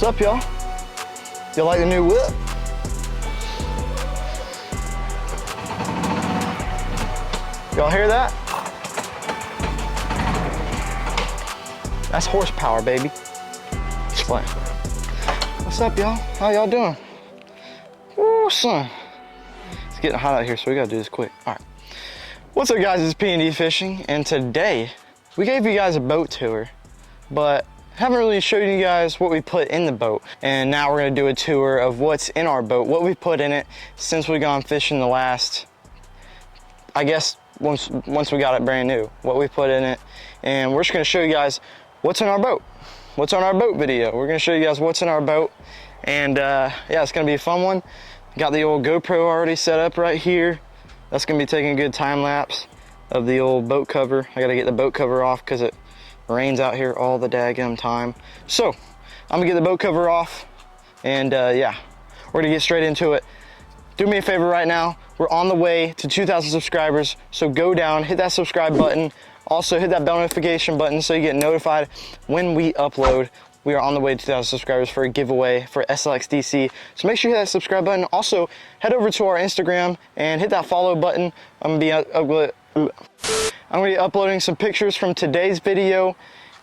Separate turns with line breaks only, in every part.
What's up, y'all? Y'all like the new whip? Y'all hear that? That's horsepower, baby. Explain. What's up, y'all? How y'all doing? Ooh, son. It's getting hot out here, so we gotta do this quick. All right. What's up, guys? It's P&D Fishing, and today we gave you guys a boat tour, but haven't really showed you guys what we put in the boat. And now we're gonna do a tour of what's in our boat, what we put in it since we've gone fishing the last, I guess, once we got it brand new, what we put in it. And we're just gonna show you guys what's in our boat. What's on our boat video. We're gonna show you guys what's in our boat. And yeah, it's gonna be a fun one. Got the old GoPro already set up right here. That's gonna be taking a good time lapse of the old boat cover. I gotta get the boat cover off because it rains out here all the daggum time. So I'm gonna get the boat cover off, and yeah, we're gonna get straight into it. Do me a favor right now. We're on the way to 2,000 subscribers, so go down, hit that subscribe button. Also hit that bell notification button so you get notified when we upload. We are on the way to 2,000 subscribers for a giveaway for SLXDC. So make sure you hit that subscribe button. Also head over to our Instagram and hit that follow button. I'm gonna be uploading some pictures from today's video,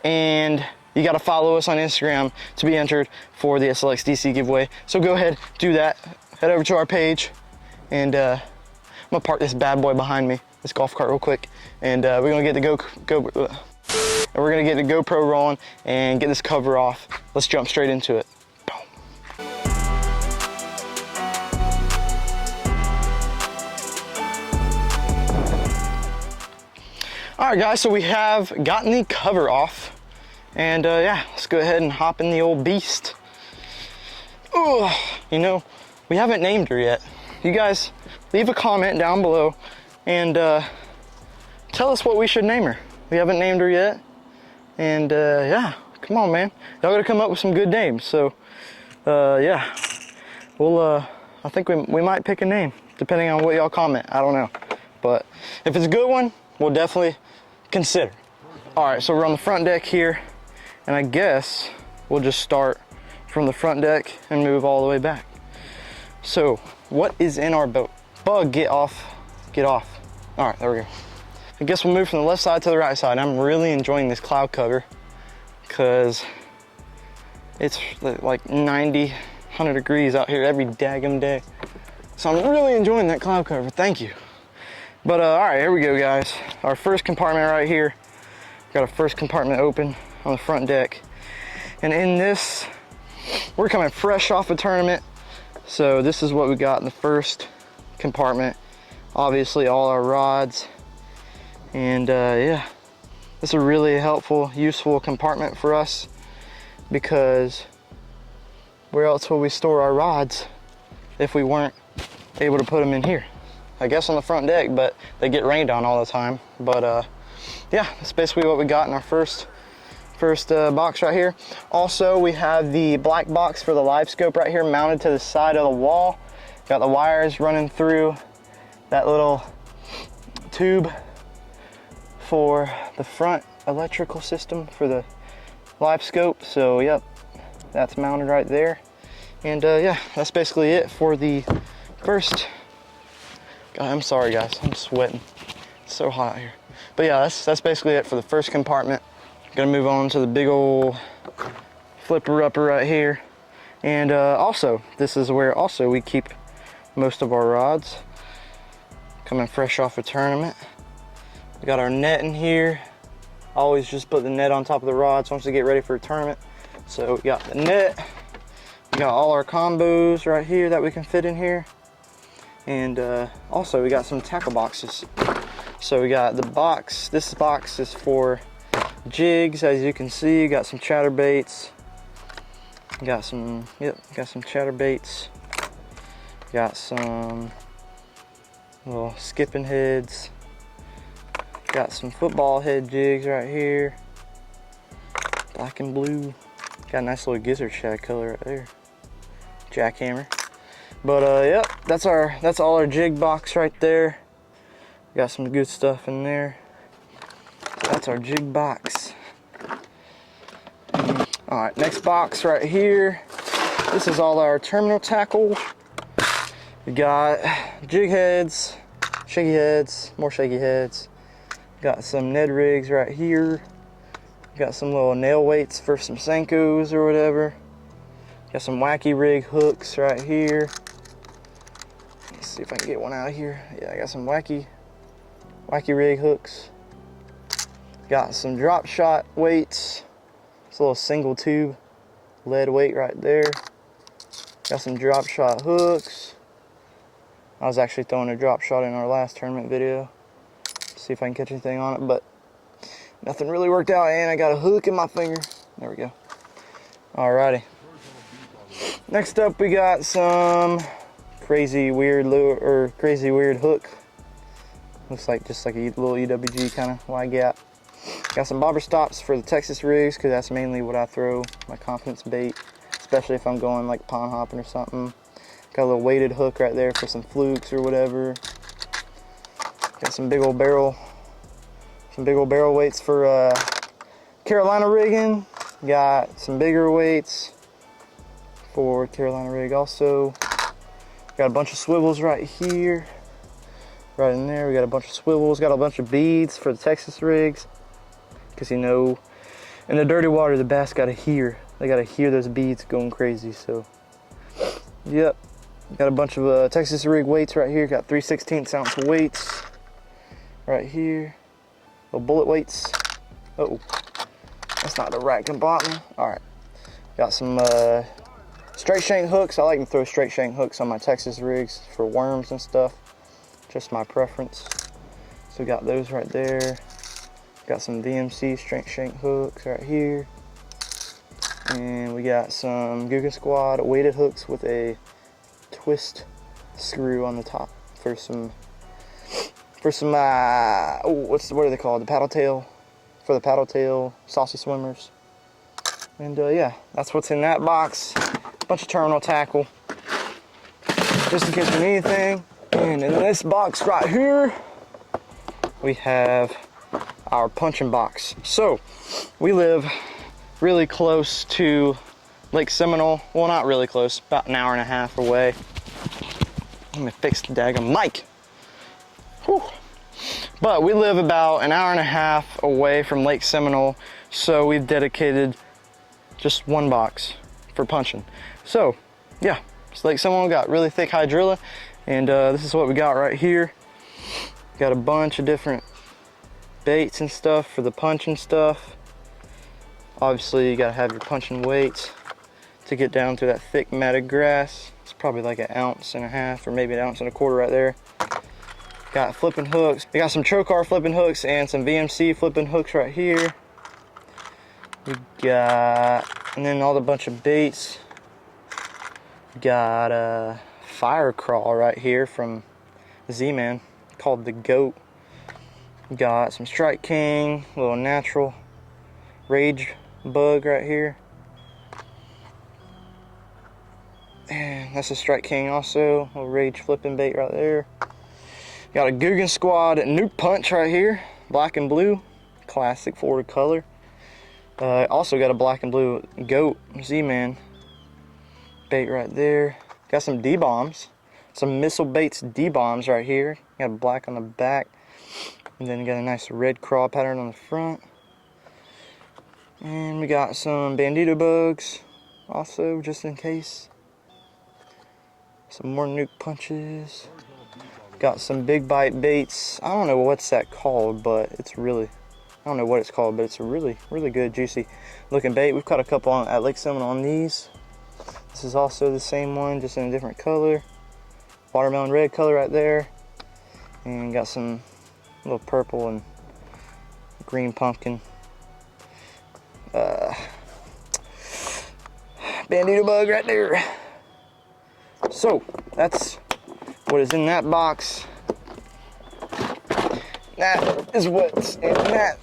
and you gotta follow us on Instagram to be entered for the SLXDC giveaway. So go ahead, do that. Head over to our page, and I'm gonna park this bad boy behind me, this golf cart, real quick, and we're gonna get the GoPro rolling and get this cover off. Let's jump straight into it. Boom. All right, guys, so we have gotten the cover off, and yeah, let's go ahead and hop in the old beast. Oh, you know, we haven't named her yet. You guys leave a comment down below and tell us what we should name her. We haven't named her yet, and yeah, come on, man, y'all gotta come up with some good names. So yeah, we'll I think we might pick a name depending on what y'all comment. I don't know, but if it's a good one, we'll definitely consider. All right, so we're on the front deck here, and I guess we'll just start from the front deck and move all the way back. So what is in our boat? Bug, get off, get off. All right, there we go. I guess we'll move from the left side to the right side. I'm really enjoying this cloud cover because it's like 90, 100 degrees out here every daggum day. So I'm really enjoying that cloud cover, thank you. But all right, here we go, guys. Our first compartment right here. Got our first compartment open on the front deck. And in this, we're coming fresh off a tournament. So this is what we got in the first compartment. Obviously all our rods. And yeah, this is a really helpful, useful compartment for us, because where else would we store our rods if we weren't able to put them in here? I guess on the front deck, but they get rained on all the time. But yeah, that's basically what we got in our first box right here. Also, we have the black box for the live scope right here mounted to the side of the wall. Got the wires running through that little tube for the front electrical system for the live scope. So yep, that's mounted right there. And yeah, that's basically it for the first. God, I'm sorry, guys, I'm sweating. It's so hot out here. But yeah, that's basically it for the first compartment. Gonna move on to the big old flipper upper right here. And also, this is where also we keep most of our rods. Coming fresh off a tournament. We got our net in here. Always just put the net on top of the rods once we get ready for a tournament. So we got the net. We got all our combos right here that we can fit in here. And also we got some tackle boxes. So we got the box. This box is for jigs, as you can see. Got some chatterbaits. Got some, yep, got some chatterbaits. Got some little skipping heads. Got some football head jigs right here. Black and blue. Got a nice little gizzard shad color right there. Jackhammer. But yep, that's all our jig box right there. Got some good stuff in there. That's our jig box. All right, next box right here. This is all our terminal tackle. We got jig heads, shaky heads, more shaky heads. Got some Ned rigs right here. Got some little nail weights for some Senkos or whatever. Got some wacky rig hooks right here. Let's see if I can get one out of here. Yeah, I got some wacky rig hooks. Got some drop shot weights. It's a little single tube lead weight right there. Got some drop shot hooks. I was actually throwing a drop shot in our last tournament video. See if I can catch anything on it, but nothing really worked out, and I got a hook in my finger. There we go. Alrighty. Next up, we got some crazy weird lure, or crazy weird hook. Looks like just like a little EWG kind of wide gap. Got some bobber stops for the Texas rigs, because that's mainly what I throw my confidence bait, especially if I'm going like pond hopping or something. Got a little weighted hook right there for some flukes or whatever. Got some big old barrel weights for Carolina rigging. Got some bigger weights for Carolina rig also. Got a bunch of swivels right here, right in there. We got a bunch of swivels. Got a bunch of beads for the Texas rigs, because you know, in the dirty water, the bass gotta hear. They gotta hear those beads going crazy. So, yep. Got a bunch of Texas rig weights right here. Got 3/16 ounce weights right here. Little bullet weights. Uh-oh, that's not the right compartment. All right. Got some straight shank hooks. I like to throw straight shank hooks on my Texas rigs for worms and stuff. Just my preference. So got those right there. Got some VMC straight shank hooks right here. And we got some googansquad weighted hooks with a twist screw on the top for some what are they called? The paddle tail, for the paddle tail saucy swimmers. And yeah, that's what's in that box. Bunch of terminal tackle, just in case we need anything. And in this box right here, we have our punching box. So we live really close to Lake Seminole. Well, not really close, about an hour and a half away. Let me fix the daggum mic. Whew. But we live about an hour and a half away from Lake Seminole, so we've dedicated just one box for punching. So yeah, it's Lake Seminole, got really thick hydrilla, and this is what we got right here. Got a bunch of different baits and stuff for the punching stuff. Obviously you gotta have your punching weights to get down through that thick matted grass. It's probably like 1.5 ounces or maybe 1.25 ounces right there. Got flipping hooks. We got some Trocar flipping hooks and some VMC flipping hooks right here. We got, and then all the bunch of baits. We got a fire crawl right here from Z-Man called the Goat. We got some Strike King, little natural rage bug right here. And that's a Strike King also, a little rage flipping bait right there. Got a googansquad nuke punch right here, black and blue, classic Florida color. Also got a black and blue Goat Z-Man bait right there. Got some D-bombs, some Missile Baits D-bombs right here. Got black on the back, and then you got a nice red craw pattern on the front. And we got some bandito bugs also, just in case. Some more nuke punches. Got some big bite baits. I don't know what's that called, but it's really, I don't know what it's called, but it's a really good juicy looking bait. We've caught a couple on at Lake Seminole on these. This is also the same one, just in a different color. Watermelon red color right there. And got some little purple and green pumpkin. Bandito bug right there. So that's what is in that box. That is what's in that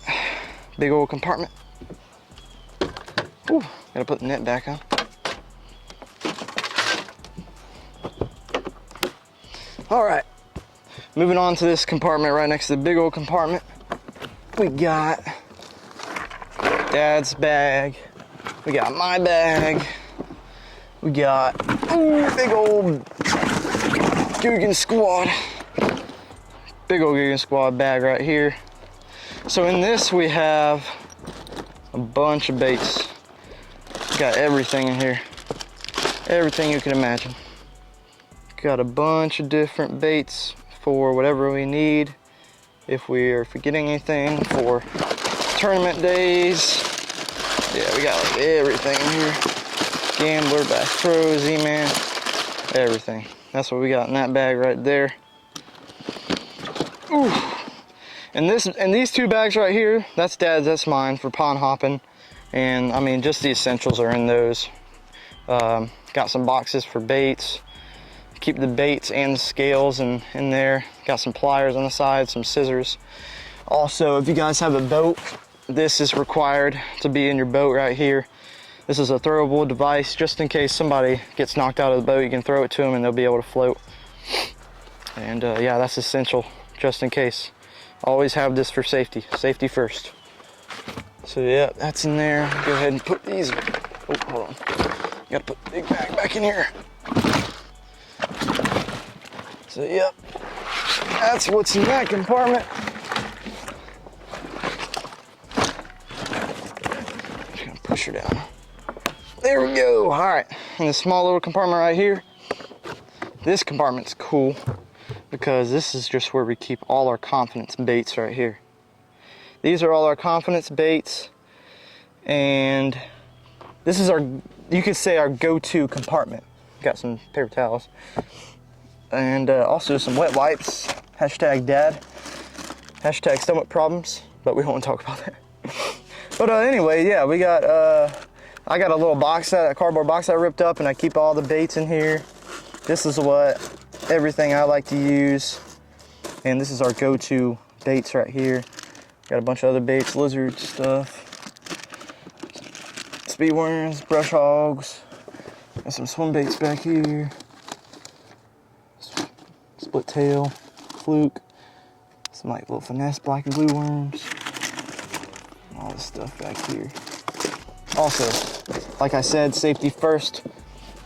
big old compartment. Whew, gotta put the net back on. All right, moving on to this compartment right next to the big old compartment. We got Dad's bag. We got my bag. We We got big old googansquad. Big old googansquad bag right here. So in this we have a bunch of baits. Got everything in here. Everything you can imagine. Got a bunch of different baits for whatever we need. If we are forgetting anything for tournament days. Yeah, we got like everything in here. Gambler, bass pro, Z-man, everything. That's what we got in that bag right there. Ooh. And these two bags right here, that's Dad's, that's mine for pond hopping. And I mean, just the essentials are in those. Got some boxes for baits. Keep the baits and the scales in there. Got some pliers on the side, some scissors. Also, if you guys have a boat, this is required to be in your boat right here. This is a throwable device, just in case somebody gets knocked out of the boat, you can throw it to them and they'll be able to float. And yeah, that's essential, just in case. Always have this for safety. Safety first. So yeah, that's in there. Go ahead and put these. Oh, hold on. Gotta put the big bag back in here. So yep, that's what's in that compartment. Just gonna push her down. There we go. All right, in this small little compartment right here, this compartment's cool because this is just where we keep all our confidence baits right here. These are all our confidence baits, and this is our, you could say, our go-to compartment. Got some paper towels. And also some wet wipes. Hashtag dad. Hashtag stomach problems, but we don't want to talk about that. But anyway, yeah, we got, I got a little box, a cardboard box I ripped up, and I keep all the baits in here. This is everything I like to use. And this is our go-to baits right here. Got a bunch of other baits, lizard stuff. Speed worms, brush hogs. Got some swim baits back here. Split tail, fluke, some like little finesse black and blue worms, all this stuff back here. Also, like I said, safety first.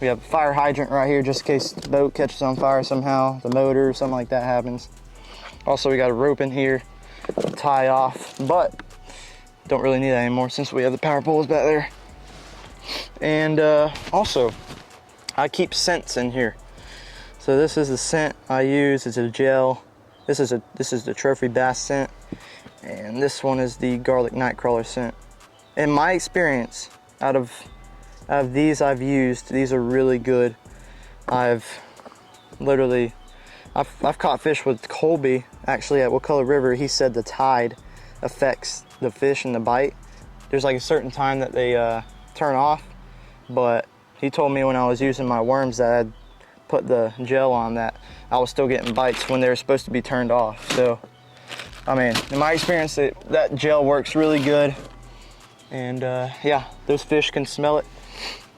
We have a fire hydrant right here just in case the boat catches on fire somehow, the motor, something like that happens. Also, we got a rope in here to tie off, but don't really need that anymore since we have the power poles back there. And also, I keep scents in here. So this is the scent I use. It's a gel. This is the trophy bass scent, and this one is the garlic nightcrawler scent. In my experience, out of these I've used, these are really good. I've caught fish with Colby actually at What Color River. He said the tide affects the fish and the bite. There's like a certain time that they turn off, but he told me when I was using my worms that I'd put the gel on that I was still getting bites when they were supposed to be turned off. So I mean, in my experience, that gel works really good. And yeah, those fish can smell it,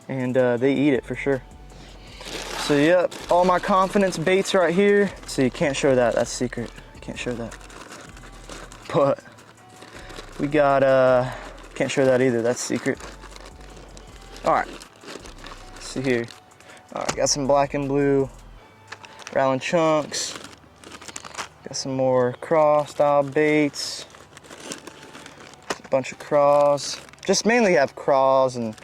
and they eat it for sure. So yep, all my confidence baits right here. So you can't show that, that's secret. Can't show that. But we got, can't show that either, that's secret. All right, let's see here. All right, got some black and blue rattling chunks. Got some more craw style baits. A bunch of craws. Just mainly have craws and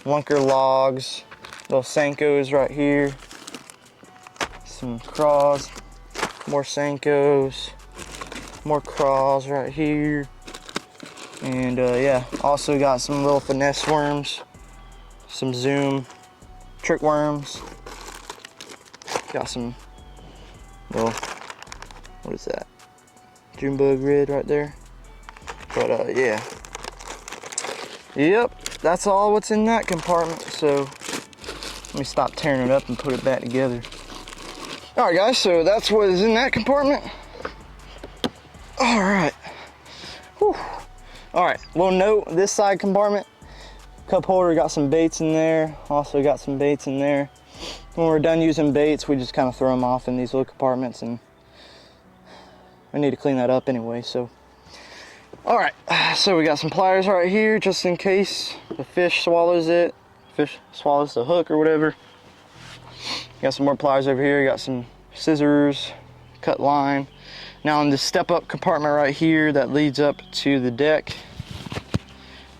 lunker logs. Little Senkos right here. Some craws. More Senkos. More craws right here. And yeah, also got some little finesse worms. Some zoom trick worms. Got some little, what is that? June bug red right there. But yeah. Yep, that's all what's in that compartment. So let me stop tearing it up and put it back together. All right, guys, so that's what is in that compartment. All right. Whew. All right, little note, this side compartment, cup holder, got some baits in there. Also got some baits in there. When we're done using baits, we just kind of throw them off in these little compartments, and we need to clean that up anyway, so. All right, so we got some pliers right here just in case the fish swallows it. If fish swallows the hook or whatever. Got some more pliers over here. Got some scissors, cut line. Now in this step up compartment right here that leads up to the deck,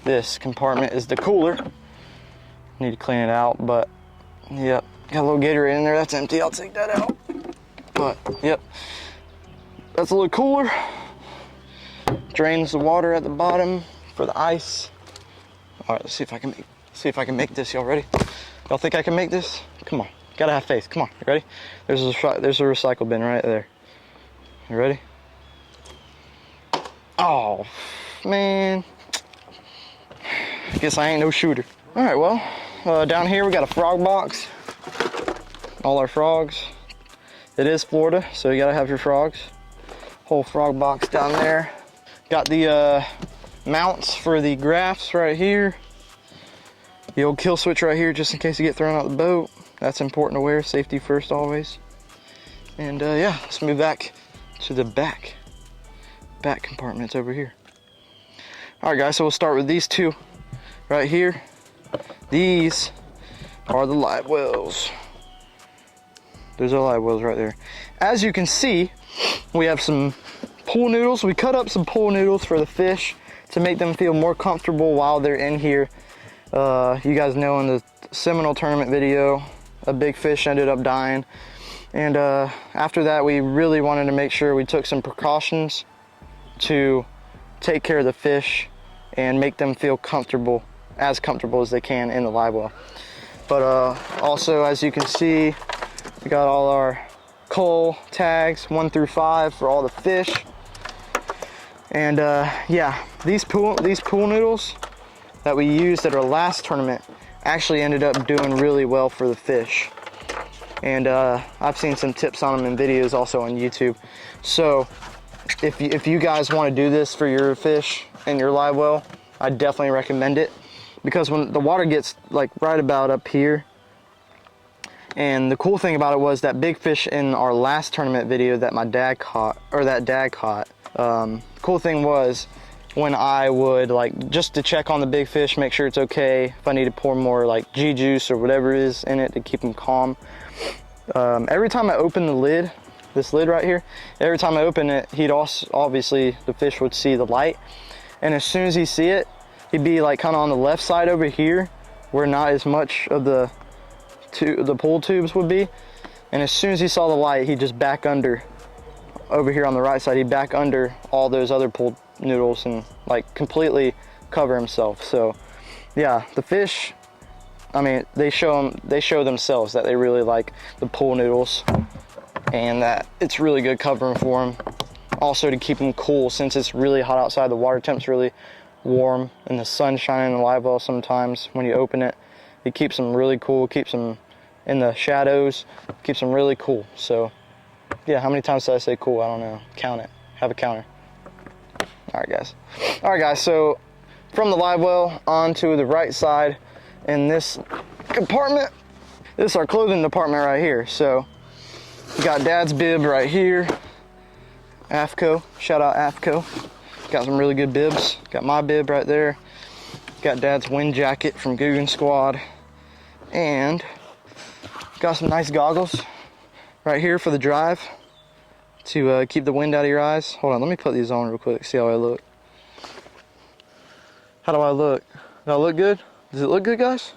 this compartment is the cooler. Need to clean it out, but yep, got a little Gatorade in there. That's empty. I'll take that out. But yep, that's a little cooler. Drains the water at the bottom for the ice. All right, let's see if I can make this. Y'all ready? Y'all think I can make this? Come on, gotta have faith. Come on, you ready? There's a recycle bin right there. You ready? Oh man, guess I ain't no shooter. All right, well, down here we got a frog box. All our frogs. It is Florida, so you gotta have your frogs. Whole frog box down there. Got the mounts for the graphs right here. The old kill switch right here, just in case you get thrown out the boat. That's important to wear, safety first always. And yeah, let's move back to the back compartments over here. All right, guys, so we'll start with these two right here. These are the live wells. Those are live wells right there. As you can see, we have some pool noodles. We cut up some pool noodles for the fish to make them feel more comfortable while they're in here. You guys know in the Seminole tournament video, a big fish ended up dying. And after that, we really wanted to make sure we took some precautions to take care of the fish and make them feel comfortable as they can in the live well. But also, as you can see, we got all our cull tags 1 through 5 for all the fish. And yeah, these pool noodles that we used at our last tournament actually ended up doing really well for the fish. And I've seen some tips on them in videos also on YouTube. So if you guys want to do this for your fish in your live well, I definitely recommend it, because when the water gets like right about up here, and the cool thing about it was that big fish in our last tournament video that my dad caught, or that dad caught, cool thing was when I would, like, just to check on the big fish, make sure it's okay, if I need to pour more like G juice or whatever is in it to keep them calm. Every time I open the lid, this lid right here, every time I open it, he'd also, obviously the fish would see the light, and as soon as he see it, he'd be like kind of on the left side over here where not as much of the pool tubes would be, and as soon as he saw the light, he'd just back under over here on the right side. He'd back under all those other pool noodles and like completely cover himself. So yeah, the fish, I mean, they show themselves that they really like the pool noodles, and that it's really good covering for them. Also to keep them cool, since it's really hot outside, the water temp's really warm and the sun shining in the live well sometimes when you open it. It keeps them really cool, keeps them in the shadows, keeps them really cool. So yeah, how many times did I say cool? I don't know. Count it. Have a counter. All right, guys. So from the live well onto the right side in this compartment, this is our clothing department right here. So we got Dad's bib right here. AFCO. Shout out AFCO. Got some really good bibs. Got my bib right there. Got Dad's wind jacket from Googansquad. And got some nice goggles right here for the drive to keep the wind out of your eyes. Hold on, let me put these on real quick, see how I look. How do I look? Do I look good? Does it look good, guys?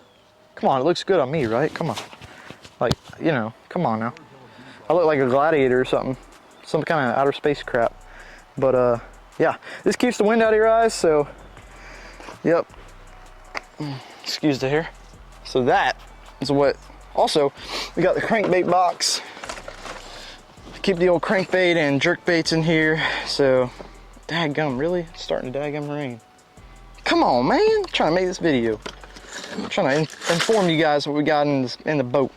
Come on, it looks good on me, right? Come on. Like, you know, come on now. I look like a gladiator or something. Some kind of outer space crap. But yeah, this keeps the wind out of your eyes, so yep. Excuse the hair. So that is what. Also, we got the crankbait box. Keep the old crankbait and jerk baits in here. So, dadgum, really? It's starting to dadgum rain. Come on, man. I'm trying to make this video. I'm trying to inform you guys what we got in the boat.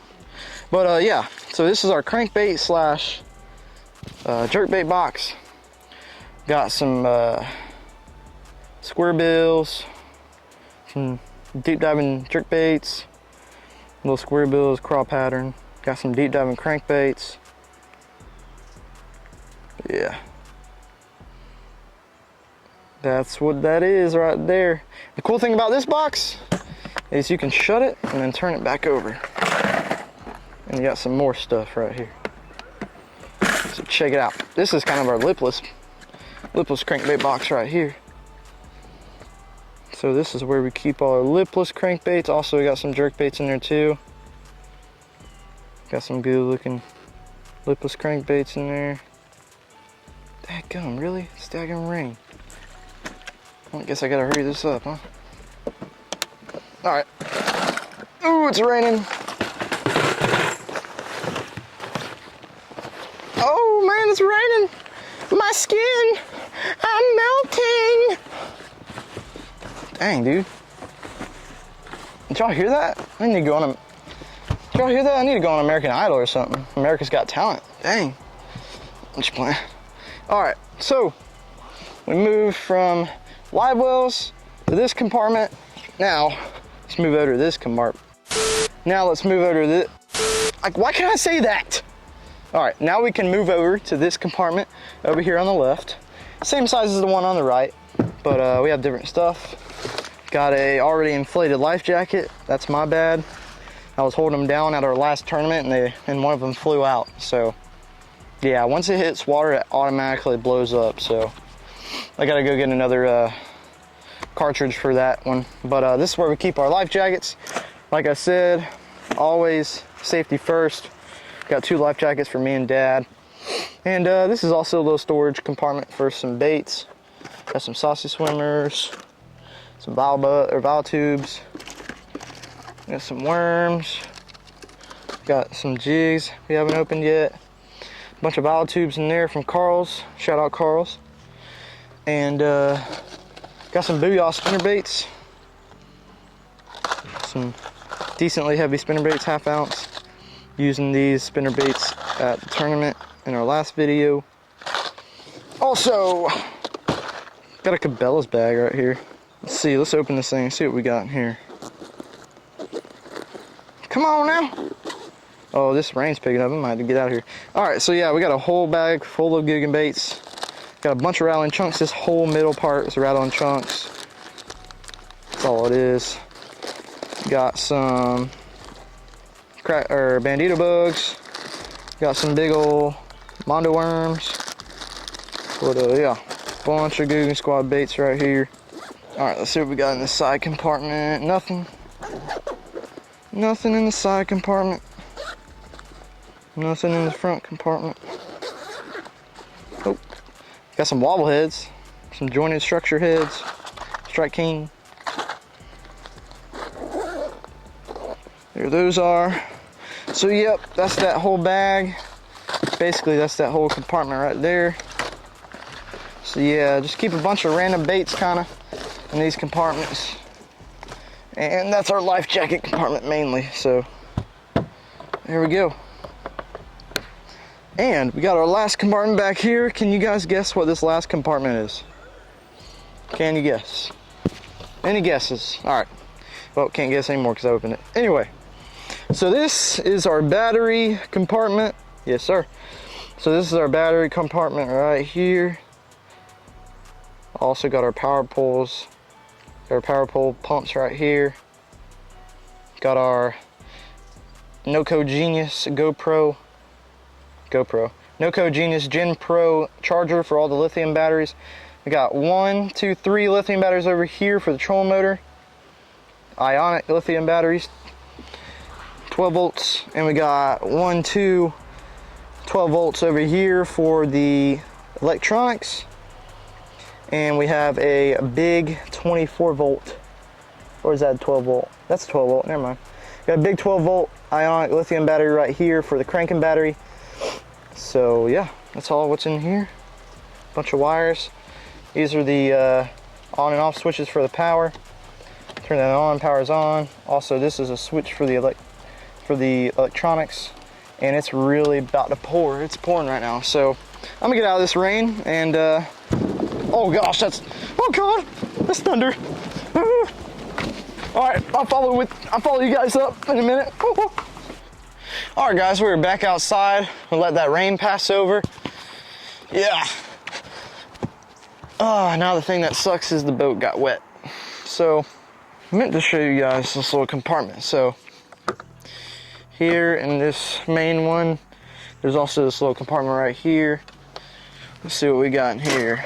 But yeah, so this is our crankbait slash jerkbait box. Got some square bills, some deep diving jerkbaits, little square bills, crawl pattern. Got some deep diving crankbaits. Yeah. That's what that is right there. The cool thing about this box, is you can shut it and then turn it back over. And you got some more stuff right here. So check it out. This is kind of our lipless crankbait box right here. So this is where we keep all our lipless crankbaits. Also, we got some jerk baits in there too. Got some good looking lipless crankbaits in there. Dadgum, really? It's daggum rain. Well, I guess I gotta hurry this up, huh? Alright. Ooh, it's raining. Oh man, it's raining. My skin, I'm melting. Dang, dude. Did y'all hear that? I need to go on a... Did y'all hear that? I need to go on American Idol or something. America's Got Talent. Dang. I'm just playing. Alright, so we moved from live wells to this compartment. Now, let's move over to this compartment. Now let's move over to this. Like, why can't I say that? Alright, now we can move over to this compartment over here on the left. Same size as the one on the right, but we have different stuff. Got a already inflated life jacket. That's my bad. I was holding them down at our last tournament and one of them flew out. So yeah, once it hits water, it automatically blows up. So I gotta go get another cartridge for that one. But this is where we keep our life jackets. Like I said, always safety first. Got 2 life jackets for me and Dad. And this is also a little storage compartment for some baits. Got some saucy swimmers, some valve tubes. Got some worms. Got some jigs we haven't opened yet. A bunch of valve tubes in there from Carl's. Shout out Carl's. And got some booyah spinner baits. Some decently heavy spinner baits, 1/2 ounce. Using these spinner baits at the tournament in our last video. Also, got a Cabela's bag right here. Let's see, let's open this thing and see what we got in here. Come on now. Oh, this rain's picking up. I might have to get out of here. Alright, so yeah, we got a whole bag full of googanbaits. Got a bunch of rattling chunks. This whole middle part is rattling chunks. That's all it is. Got some bandito bugs. Got some big old mondo worms. But yeah, bunch of googansquad baits right here. Alright, let's see what we got in the side compartment. Nothing. Nothing in the side compartment. Nothing in the front compartment. Oh, got some wobble heads, some jointed structure heads, Strike King. There those are. So yep, that's that whole bag. Basically, that's that whole compartment right there. So yeah, just keep a bunch of random baits kind of in these compartments. And that's our life jacket compartment mainly, so there we go. And we got our last compartment back here. Can you guys guess what this last compartment is? Can you guess? Any guesses? All right. Well, can't guess anymore because I opened it. Anyway, so this is our battery compartment. Yes, sir. So this is our battery compartment right here. Also got our power poles. Our power pole pumps right here. Got our Noco Genius GoPro Noco Genius Gen Pro charger for all the lithium batteries. We got 1, 2, 3 lithium batteries over here for the trolling motor. Ionic lithium batteries, 12 volts, and we got 1, 2, 12 volts over here for the electronics. And we have a big 24 volt, or is that a 12 volt? That's a 12 volt, never mind. Got a big 12 volt ionic lithium battery right here for the cranking battery. So yeah, that's all what's in here. Bunch of wires. These are the on and off switches for the power. Turn that on, power's on. Also, this is a switch for the electronics, and it's really about to pour. It's pouring right now. So I'm gonna get out of this rain and oh gosh, oh god, that's thunder. All right, I'll follow you guys up in a minute. All right, guys, we're back outside. We'll let that rain pass over. Yeah. Now the thing that sucks is the boat got wet. So I meant to show you guys this little compartment. So here in this main one, there's also this little compartment right here. Let's see what we got in here.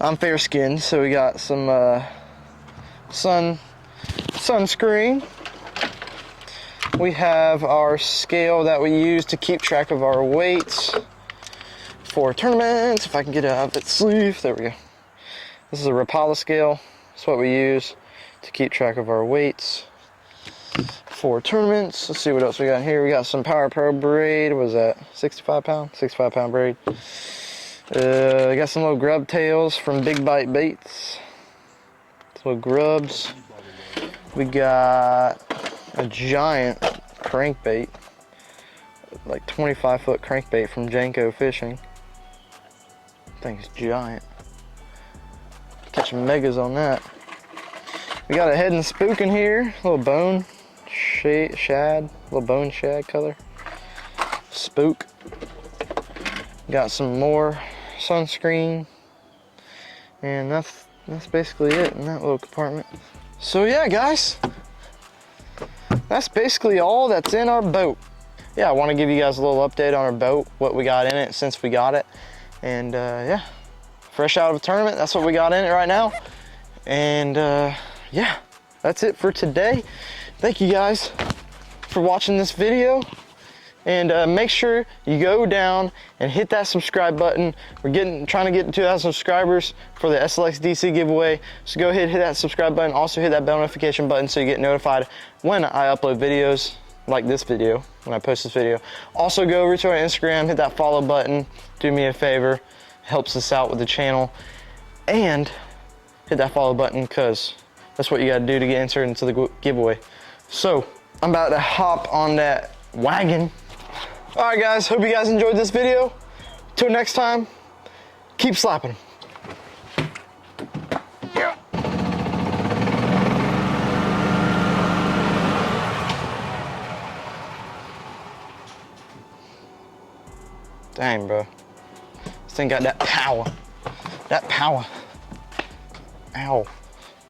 I'm fair skinned, so we got some sunscreen. We have our scale that we use to keep track of our weights for tournaments. If I can get it out of its sleeve, there we go. This is a Rapala scale. It's what we use to keep track of our weights for tournaments. Let's see what else we got here. We got some Power Pro braid. What is that? 65 pound? 65 pound braid. I got some little grub tails from Big Bite Baits. Little grubs. We got a giant crankbait, like 25-foot crankbait from Jonb Fishing. Thing's giant. Catching megas on that. We got a head and spook in here, little bone shad, little bone shad color. Spook. Got some more sunscreen, and that's basically it in that little compartment. So yeah, guys, that's basically all that's in our boat. Yeah, I want to give you guys a little update on our boat, what we got in it since we got it. And yeah, fresh out of a tournament, that's what we got in it right now. And yeah, that's it for today. Thank you guys for watching this video. And make sure you go down and hit that subscribe button. We're trying to get to 2,000 subscribers for the SLX DC giveaway. So go ahead, hit that subscribe button. Also hit that bell notification button so you get notified when I upload videos like this video, when I post this video. Also go over to our Instagram, hit that follow button. Do me a favor, helps us out with the channel. And hit that follow button because that's what you gotta do to get entered into the giveaway. So I'm about to hop on that wagon. All right, guys, hope you guys enjoyed this video. Till next time, keep slapping them. Yeah. Dang, bro. This thing got that power. That power. Ow.